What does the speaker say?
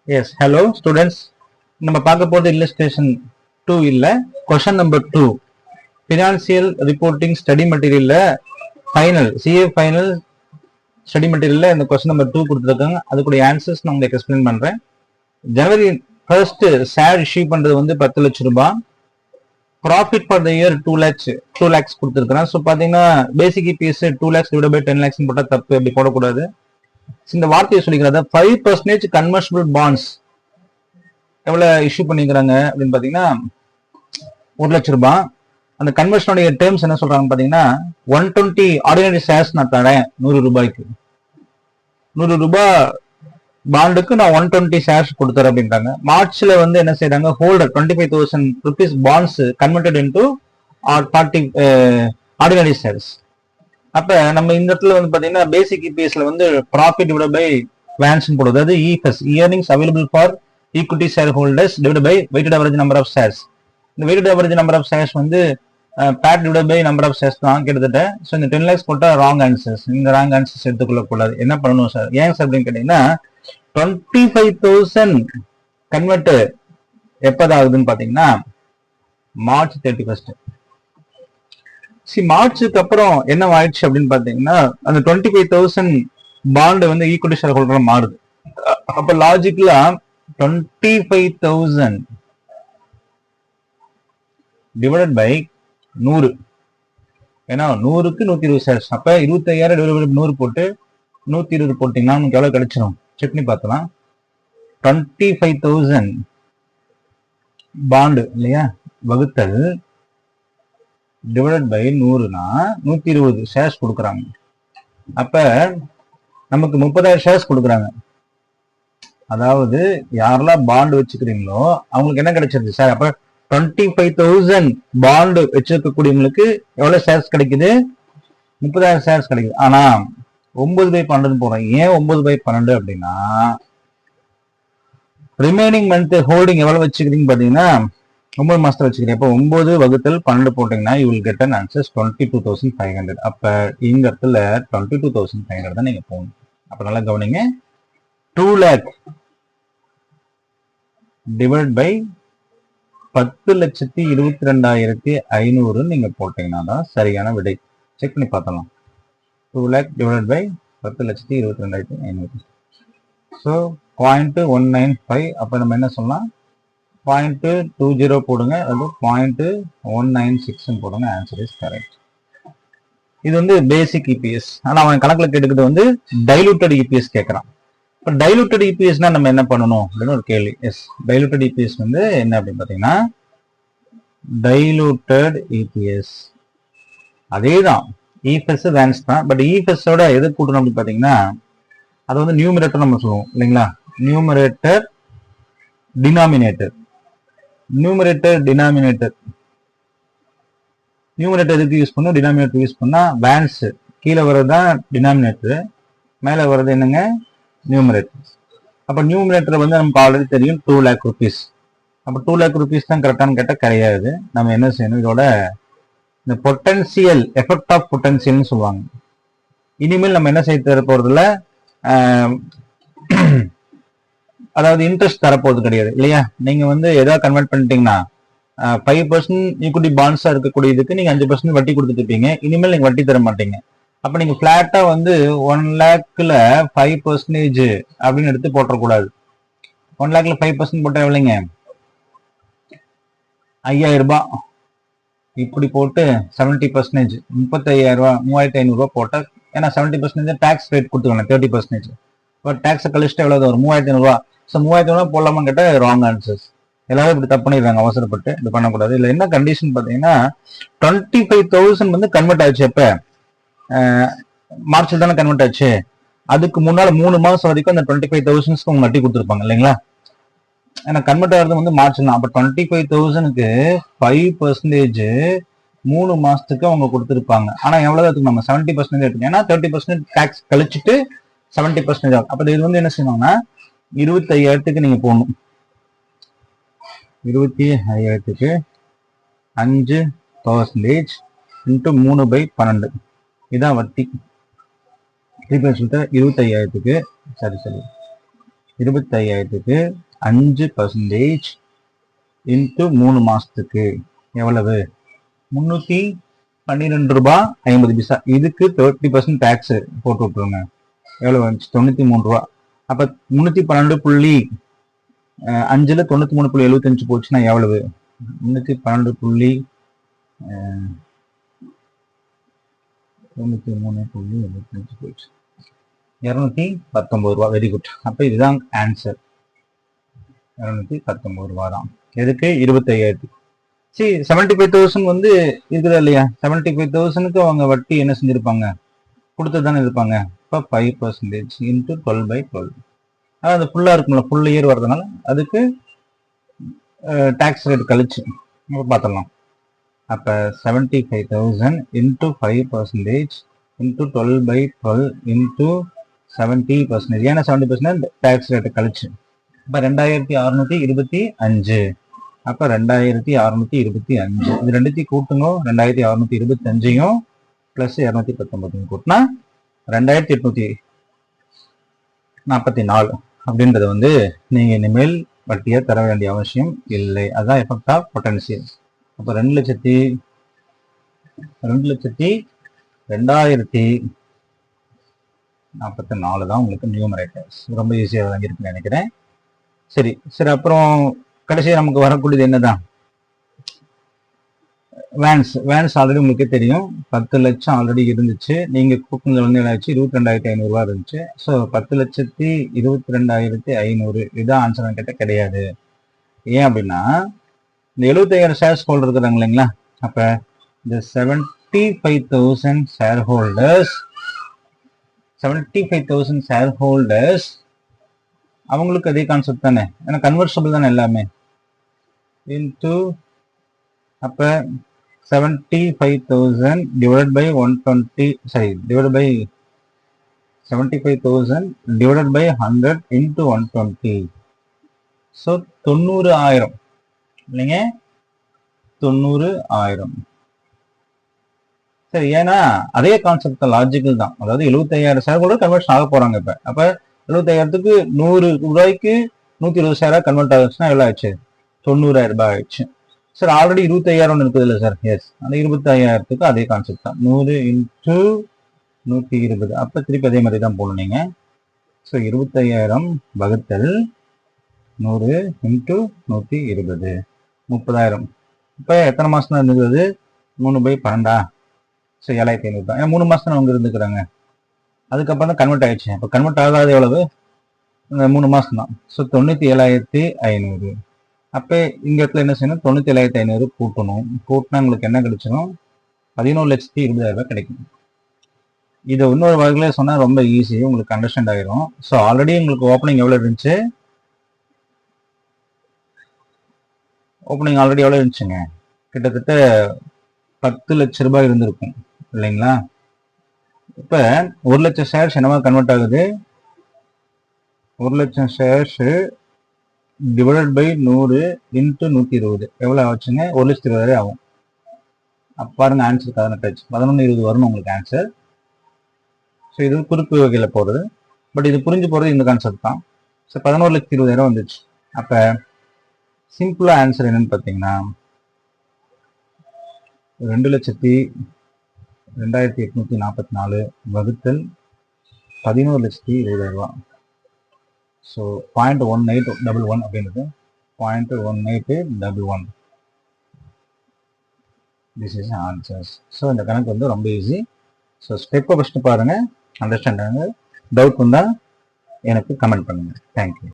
Yes, hello students. நம்ம பார்க்க போறது illustration 2 இல்ல question number 2 financial reporting study material final CA final study material இந்த question number 2 கொடுத்திருக்காங்க. அதுக்குடைய answers நான் உங்களுக்கு explain பண்றேன். ஜனவரி 1st share issue பண்றது வந்து 10 லட்சம் ரூபாய். Profit for the year 2 lakhs கொடுத்திருக்காங்க. சோ பாத்தீங்கன்னா basic EPS 2 lakhs divided by 10 lakhs போட்டா தப்பு, அப்படி போடக்கூடாது. இந்த வார்த்தையை சொல்லிக்கிறத 5% கன்வர்ஷபிள் பாண்ட்ஸ் எவ்வளவு இஷ்யூ பண்ணிக்கிறாங்க அப்படின்னு பாத்தீங்கன்னா 1 லட்சம் ரூபாய். அந்த கன்வர்ஷனுடைய டேர்ம்ஸ் என்ன சொல்றாங்க பாத்தீங்கன்னா 120 ஆர்டினரி ஷேர்ஸ் நான் தரேன் 100 ரூபாய்க்கு. 100 ரூபாய் பாண்டுக்கு நான் 120 ஷேர்ஸ் கொடுத்துறேன் அப்படின்றாங்க. மார்ச்ல வந்து என்ன செய்யறாங்க, holder 25,000 rupees bonds converted into 40 ordinary shares. அப்ப நம்ம இந்த இடத்துல வந்து பாத்தீங்கன்னா பேசிக் இபிஎஸ்ல வந்து ப்ராஃபிட் டிவைட் பை வேன்ஸ் போடுறது, அதாவது EPS earnings available for equity shareholders divide by weighted average number of shares. இந்த weighted average number of shares வந்து PAT divide by number of shares தான் கிட்டத்தட்ட. ஸோ இந்த 10 lakhs போட்டா ராங் ஆன்சர்ஸ். இந்த ராங் ஆன்சர்ஸ் எடுத்துக்கொள்ள கூடாது. என்ன பண்ணணும் சார், ஏன் சார் அப்படின்னு கேட்டீங்கன்னா 25,000 கன்வெர்ட் எப்பதாகுதுன்னு பாத்தீங்கன்னா மார்ச் 31. மார்ச்சுக்கு அப்புறம் என்ன ஆயிடுச்சு அப்படின்னு பாத்தீங்கன்னா அந்த 25,000 பாண்ட் வந்து ஈக்விட்டி ஷேர் ஹோல்டர் மாறுது. அப்ப லாஜிக்கலா 25,000 டிவைடட் பை 100, ஏன்னா 100க்கு 120 ஷேர்ஸ். அப்ப 25,000 டிவைட் பை 100 போட்டு 120 போட்டீங்கன்னா நமக்கு எவ்வளவு கிடைச்சிடும் செக் பண்ணி பார்த்தலாம். 25,000 பாண்டு இல்லையா வகுத்தல் டிவைடட் பை 100னா 120 ஷேர்ஸ் கொடுக்குறாங்க. அப்ப நமக்கு 30,000 ஷேர்ஸ் கொடுக்குறாங்க. அதாவது யாரெல்லாம் பாண்டு வச்சுக்கிறீங்களோ அவங்களுக்கு என்ன கிடைச்சிருது சார், அப்ப 25,000 பாண்டு வச்சிருக்கக்கூடியவங்களுக்கு எவ்வளவு ஷேர்ஸ் கிடைக்குது, 30,000 ஷேர்ஸ் கிடைக்குது. ஆனா 9/12 போறோம். ஏன் 9/12 அப்படின்னா ரிமைனிங் மந்த் ஹோல்டிங் எவ்வளவு வச்சுக்கிறீங்க பாத்தீங்கன்னா 9 மாசத்துல வச்சுக்கிறேன். அப்ப 9 வகுத்தல் 12 போட்டீங்கன்னா you will get an answers 22,500. அப்ப இந்த இடத்துல 22,500 தான் நீங்க போகணும். அப்ப நல்லா கவனிங்க, 2 lakh டிவைட் பை 10,22,500 நீங்க போட்டீங்கன்னா தான் சரியான விடை. செக் பண்ணி பார்த்தலாம். 2 lakh டிவைட் பை 10,22,500. ஸோ 0.195. அப்ப நம்ம என்ன சொல்லலாம், 0.20 போடுங்க, அது 0.196 போடுங்க. Answer is correct. இது வந்து பேசிக் இபிஎஸ். ஆனா அவன் கணக்குல கேட்டுக்கிட்டு வந்து டைலூட்டட் இபிஎஸ் கேட்கறான். இப்போ டைலூட்டட் இபிஎஸ்னா நம்ம என்ன பண்ணணும் அப்படின்னு ஒரு கேள்வி. எஸ், டைலூட்டட் இபிஎஸ் வந்து என்ன அப்படின்னு பாத்தீங்கன்னா டைலூட்டட் இபிஎஸ் அதேதான் இஎஃப்எஸ் வேன்ஸ் தான். பட் இஎஃப்எஸோட எது கூட்டணும் அப்படின்னு பாத்தீங்கன்னா அது வந்து நியூமரேட்டர் நம்ம சொல்லுவோம் இல்லைங்களா. Numerator denominator, numerator denominator. Numerator எதுக்கு யூஸ் பண்ணும், டினாமினேட்டர் யூஸ் பண்ணா வேன்ஸ் கீழே வர்றதுதான் டினாமினேட்டர், மேல வர்றது என்னங்க நியூமரேட்டர். அப்ப நியூமரேட்டர் வந்து நமக்கு ஆல்ரெடி தெரியும் 2 lakh rupees. அப்ப 2 lakh rupees தான் கரெக்டானு கேட்டா கிடையாது. நம்ம என்ன செய்யணும், இதோட இந்த பொட்டன்சியல் எஃபெக்ட் ஆஃப் பொட்டன்சியல்னு சொல்லுவாங்க. இனிமேல் நம்ம என்ன செய்ய தர போறதுல அதாவது இன்ட்ரெஸ்ட் தரப்போறது கிடையாது இல்லையா. நீங்க வந்து ஏதாவது கன்வெர்ட் பண்ணிட்டீங்கன்னா 5% ஈக்விட்டி பாண்ட்ஸா இருக்கக்கூடிய இதுக்கு நீங்க 5% வட்டி கொடுத்துட்டு இருப்பீங்க. இனிமேல் நீங்க வட்டி தர மாட்டீங்க. அப்ப நீங்க பிளாட்டா வந்து 1 lakhல 5% அப்படின்னு எடுத்து போட்டக்கூடாது. 1 lakhல 5% போட்டா எவ்வளவுங்க, 5,000 ரூபாய். இப்படி போட்டு 70% 35,000 ரூபாய் 3,500 ரூபாய் போட்டா, ஏன்னா 70% டாக்ஸ் ரேட் கொடுத்துக்கணும் 30%. இப்போ டாக்ஸை கழிச்சுட்டு எவ்வளவு வரும், 3,500 ரூபாய். ஸோ 3,500 ரூபாய் போடலாமான்னு கேட்டா ராங் ஆன்சர்ஸ். எல்லாரும் இப்படி தப்பு பண்ணிடுறாங்க அவசரப்பட்டு. இது பண்ணக்கூடாது. இதுல என்ன கண்டிஷன் பாத்தீங்கன்னா 25,000 வந்து கன்வெர்ட் ஆச்சு. எப்ப மார்ச்ல தானே கன்வெர்ட் ஆச்சு. அதுக்கு முன்னால 3 மாசம் வரைக்கும் அந்த 25,000 உங்க வட்டி கொடுத்துருப்பாங்க இல்லைங்களா. ஏன்னா கன்வெர்ட் ஆகிறது வந்து மார்ச் தான். அப்ப 25,000க்கு 5% 3 மாசத்துக்கு அவங்க கொடுத்துருப்பாங்க. ஆனா எவ்வளவு அதுக்கு நம்ம 70% எடுத்துக்கோங்க. ஏன்னா 30% டாக்ஸ் கழிச்சுட்டு 70% ஆகும். அப்ப இது வந்து என்ன செய்யணும்னா 25,000க்கு நீங்க போடணும். 25,000க்கு 5% இன்ட்டு 3/12 இதான் வட்டி. 25,000க்கு சரி 25,000க்கு 5% இன்ட்டு 3 மாசத்துக்கு எவ்வளவு? 312 ரூபாய் 50 பைசா. இதுக்கு 30% டேக்ஸ் போட்டு விட்டுருங்க. எவ்வளவு வந்துச்சு? 93 ரூபா. அப்ப 312.5ல 93.75 போச்சுன்னா எவ்வளவு? 312.93.75 போச்சு. 219 ரூபா. Very good. அப்ப இதுதான் ஆன்சர். 219 ரூபா தான். எதுக்கு? 25,000. சரி, 75,000 வந்து இருக்குதா இல்லையா? 75,000க்கு அவங்க வட்டி என்ன செஞ்சிருப்பாங்க? கொடுத்து தானே இருப்பாங்க. இப்போ 5% இன்ட்டு 12/12. அது ஃபுல்லா இருக்கும்ல, ஃபுல் இயர் வர்றதுனால அதுக்கு டாக்ஸ் ரேட் கழிச்சு பார்த்துடலாம். அப்போ 75,000 இன்ட்டு 5% இன்ட்டு 12/12 இன்ட்டு 70%. ஏன்னா 70% டாக்ஸ் ரேட்டை கழிச்சு. அப்போ 2,625. அப்போ 2,625. இது ரெண்டுத்தையும் கூட்டுங்க. 2,625 பிளஸ் 219 கூட்டினா 2,844 அப்படின்றது வந்து நீங்க இனிமேல் வட்டியை தர வேண்டிய அவசியம் இல்லை. அதுதான் எஃபெக்ட் ஆஃப் பொட்டன்சியல். அப்போ 2,02,244 தான் உங்களுக்கு நியூமரேட்டர்ஸ். ரொம்ப ஈஸியாக வாங்கியிருக்குன்னு நினைக்கிறேன். சரி சரி. அப்புறம் கடைசியாக நமக்கு வரக்கூடியது என்னதான்? வேன்ஸ் ஆல்ரெடி உங்களுக்கே தெரியும். 10 லட்சம் ஆல்ரெடி இருந்துச்சு. நீங்க கூப்பினது வந்து என்னாச்சு? 22,500 ரூபா இருந்துச்சு. ஸோ 10,22,500 இதுதான் ஆன்சர் கேட்ட கிடையாது. ஏன் அப்படின்னா இந்த 75,000 ஷேர்ஸ் ஹோல்டர் இருக்கிறாங்க இல்லைங்களா? அப்ப இந்த 75,000 ஷேர் ஹோல்டர்ஸ் அவங்களுக்கு அதே கான்செப்ட் தானே. ஏன்னா கன்வர்சபிள் தானே எல்லாமே. இன்டூ அப்ப 75,000 divided by 120, divided by 75,000 divided by 100 into 120. So 90,000 இல்லைங்க, 90,000. சரி, ஏன்னா அதே கான்செப்ட் லாஜிக்கல் தான். அதாவது 75,000 ஷேர் கூட கன்வெர்ஷன் ஆக போறாங்க. இப்ப அப்ப 75,000க்கு 100 ரூபாய்க்கு 120 ஷேரா கன்வெர்ட் ஆகுச்சுன்னா எவ்வளவு ஆச்சு? 90,000 ரூபாய் ஆயிடுச்சு. சார் ஆல்ரெடி 25,000 இருக்குது இல்லை சார்? எஸ், அந்த 25,000க்கு அதே கான்செப்ட் தான். 100 இன்ட்டு 120. அப்போ திருப்பி அதே மாதிரி தான் போகணும் நீங்க. ஸோ 25,000 வகுத்தல் 100 இன்ட்டு 120, 30,000. இப்போ எத்தனை மாசம் தான் இருந்துக்கிறது? 3/12. ஸோ 7,500 தான். ஏன்னா 3 மாசம் தான் அவங்க இருந்துக்கிறாங்க. அதுக்கப்புறம் தான் கன்வெர்ட் ஆயிடுச்சு. அப்போ கன்வெர்ட் ஆகாது எவ்வளவு? 3 மாசம் தான். ஸோ 97,500. அப்போ இங்க இடத்துல என்ன செய்யணும்? 97,500 கூட்டணும். கூட்டினா உங்களுக்கு என்ன கிடைச்சிடும்? 11,20,000 ரூபாய் கிடைக்கும். இதை இன்னொரு வகையில சொன்னா ரொம்ப ஈஸி, உங்களுக்கு அண்டர்ஸ்டாண்ட் ஆயிரும். ஸோ ஆல்ரெடி உங்களுக்கு ஓப்பனிங் எவ்வளவு இருந்துச்சு? ஓப்பனிங் ஆல்ரெடி எவ்வளவு இருந்துச்சுங்க? கிட்டத்தட்ட 10 லட்சம் ரூபாய் இருந்திருக்கும் இல்லைங்களா? இப்ப 1 லட்சம் ஷேர்ஸ் என்னவா கன்வெர்ட் ஆகுது? 1 லட்சம் ஷேர்ஸ் டிவைடட் பை 100 இன்ட்டு 120 எவ்வளவு ஆச்சுங்க? 1,20,000 ஆகும். அப்ப பாருங்க ஆன்சர் 18, 11,20 வரணும் உங்களுக்கு ஆன்சர். ஸோ இது குறுக்கு வகையில போறது. பட் இது புரிஞ்சு போறது இந்த கான்செப்ட் தான். ஸோ 11,20,000 வந்துச்சு. அப்ப சிம்பிளா ஆன்சர் என்னன்னு பாத்தீங்கன்னா 2,02,844 வகுத்தல் 11,20,000 ரூபாய். ஸோ 0.1811 அப்படின்றது 0.1811. This is answers. ஸோ இந்த கணக்கு வந்து ரொம்ப ஈஸி. ஸோ ஸ்டெப்பை ஃபஸ்ட்டு பாருங்க, அண்டர்ஸ்டாண்ட் ஆகுங்க. டவுட் வந்தால் எனக்கு கமெண்ட் பண்ணுங்க. தேங்க்யூ.